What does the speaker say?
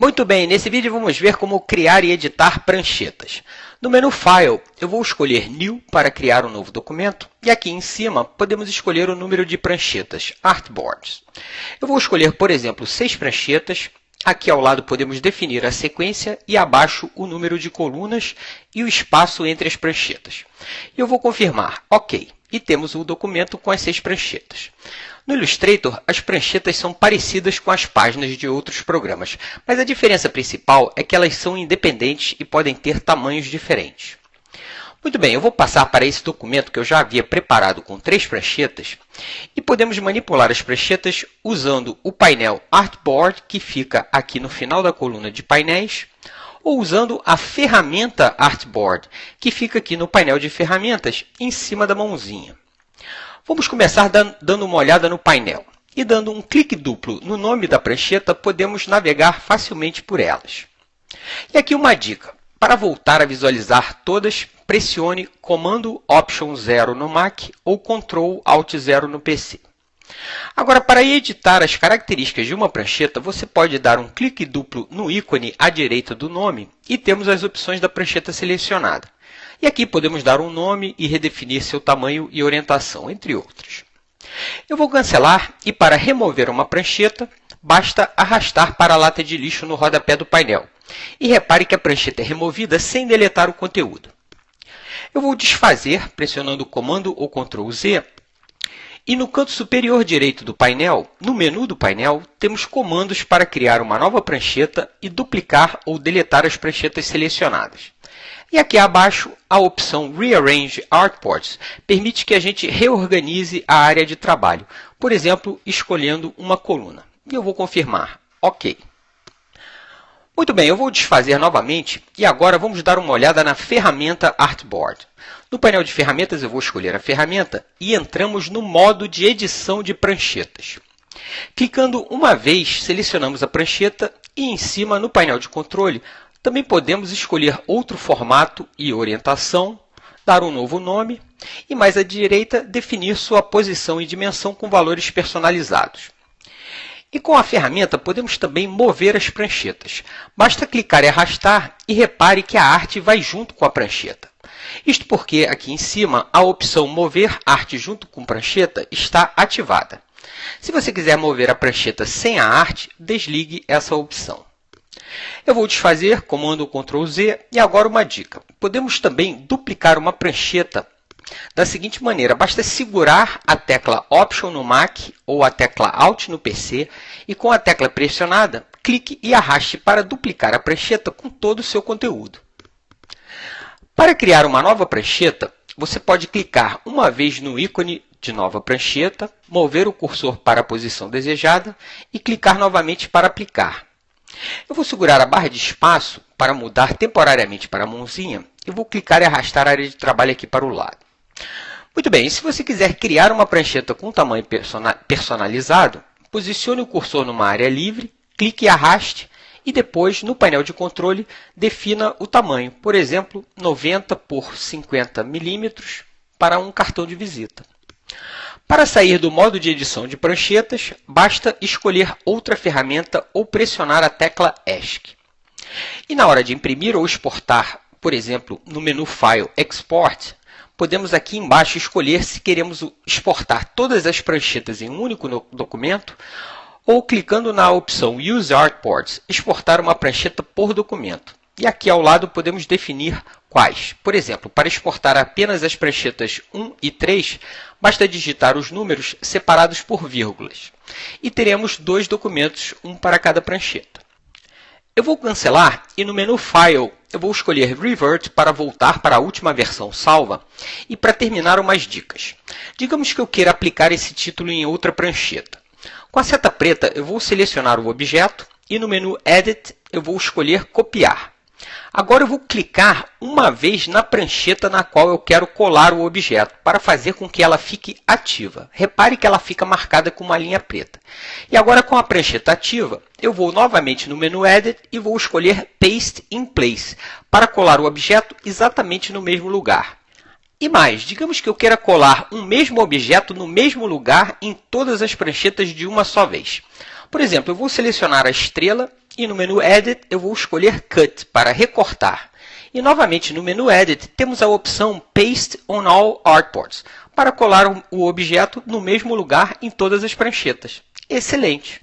Muito bem, nesse vídeo vamos ver como criar e editar pranchetas. No menu File, eu vou escolher New para criar um novo documento e aqui em cima podemos escolher o número de pranchetas, Artboards. Eu vou escolher, por exemplo, 6 pranchetas. Aqui ao lado podemos definir a sequência e abaixo o número de colunas e o espaço entre as pranchetas. Eu vou confirmar OK e temos o documento com as 6 pranchetas. No Illustrator, as pranchetas são parecidas com as páginas de outros programas, mas a diferença principal é que elas são independentes e podem ter tamanhos diferentes. Muito bem, eu vou passar para esse documento que eu já havia preparado com 3 pranchetas e podemos manipular as pranchetas usando o painel Artboard, que fica aqui no final da coluna de painéis, ou usando a ferramenta Artboard, que fica aqui no painel de ferramentas, em cima da mãozinha. Vamos começar dando uma olhada no painel. E dando um clique duplo no nome da prancheta, podemos navegar facilmente por elas. E aqui uma dica. Para voltar a visualizar todas, pressione Comando Option 0 no Mac ou Ctrl Alt 0 no PC. Agora, para editar as características de uma prancheta, você pode dar um clique duplo no ícone à direita do nome e temos as opções da prancheta selecionada. E aqui podemos dar um nome e redefinir seu tamanho e orientação, entre outros. Eu vou cancelar e para remover uma prancheta, basta arrastar para a lata de lixo no rodapé do painel. E repare que a prancheta é removida sem deletar o conteúdo. Eu vou desfazer pressionando o Comando ou Ctrl Z. E no canto superior direito do painel, no menu do painel, temos comandos para criar uma nova prancheta e duplicar ou deletar as pranchetas selecionadas. E aqui abaixo, a opção Rearrange Artboards permite que a gente reorganize a área de trabalho, por exemplo, escolhendo uma coluna. E eu vou confirmar OK. Muito bem, eu vou desfazer novamente e agora vamos dar uma olhada na ferramenta Artboard. No painel de ferramentas, eu vou escolher a ferramenta e entramos no modo de edição de pranchetas. Clicando uma vez, selecionamos a prancheta e em cima, no painel de controle, também podemos escolher outro formato e orientação, dar um novo nome e mais à direita, definir sua posição e dimensão com valores personalizados. E com a ferramenta, podemos também mover as pranchetas. Basta clicar e arrastar e repare que a arte vai junto com a prancheta. Isto porque aqui em cima, a opção Mover arte junto com prancheta está ativada. Se você quiser mover a prancheta sem a arte, desligue essa opção. Eu vou desfazer, Comando Ctrl Z, e agora uma dica. Podemos também duplicar uma prancheta da seguinte maneira, basta segurar a tecla Option no Mac ou a tecla Alt no PC e com a tecla pressionada, clique e arraste para duplicar a prancheta com todo o seu conteúdo. Para criar uma nova prancheta, você pode clicar uma vez no ícone de nova prancheta, mover o cursor para a posição desejada e clicar novamente para aplicar. Eu vou segurar a barra de espaço para mudar temporariamente para a mãozinha e vou clicar e arrastar a área de trabalho aqui para o lado. Muito bem, se você quiser criar uma prancheta com tamanho personalizado, posicione o cursor numa área livre, clique e arraste e depois, no painel de controle, defina o tamanho, por exemplo, 90 por 50 milímetros para um cartão de visita. Para sair do modo de edição de pranchetas, basta escolher outra ferramenta ou pressionar a tecla ESC. E na hora de imprimir ou exportar, por exemplo, no menu File Export, podemos aqui embaixo escolher se queremos exportar todas as pranchetas em um único documento ou clicando na opção Use Artboards, exportar uma prancheta por documento. E aqui ao lado podemos definir quais. Por exemplo, para exportar apenas as pranchetas 1 e 3, basta digitar os números separados por vírgulas. E teremos 2 documentos, um para cada prancheta. Eu vou cancelar e no menu File eu vou escolher Revert para voltar para a última versão salva e para terminar umas dicas. Digamos que eu queira aplicar esse título em outra prancheta. Com a seta preta eu vou selecionar o objeto e no menu Edit eu vou escolher Copiar. Agora eu vou clicar uma vez na prancheta na qual eu quero colar o objeto, para fazer com que ela fique ativa. Repare que ela fica marcada com uma linha preta. E agora com a prancheta ativa, eu vou novamente no menu Edit e vou escolher Paste in Place, para colar o objeto exatamente no mesmo lugar. E mais, digamos que eu queira colar um mesmo objeto no mesmo lugar em todas as pranchetas de uma só vez. Por exemplo, eu vou selecionar a estrela E no menu Edit, eu vou escolher Cut para recortar. E novamente no menu Edit, temos a opção Paste on all artboards, para colar o objeto no mesmo lugar em todas as pranchetas. Excelente!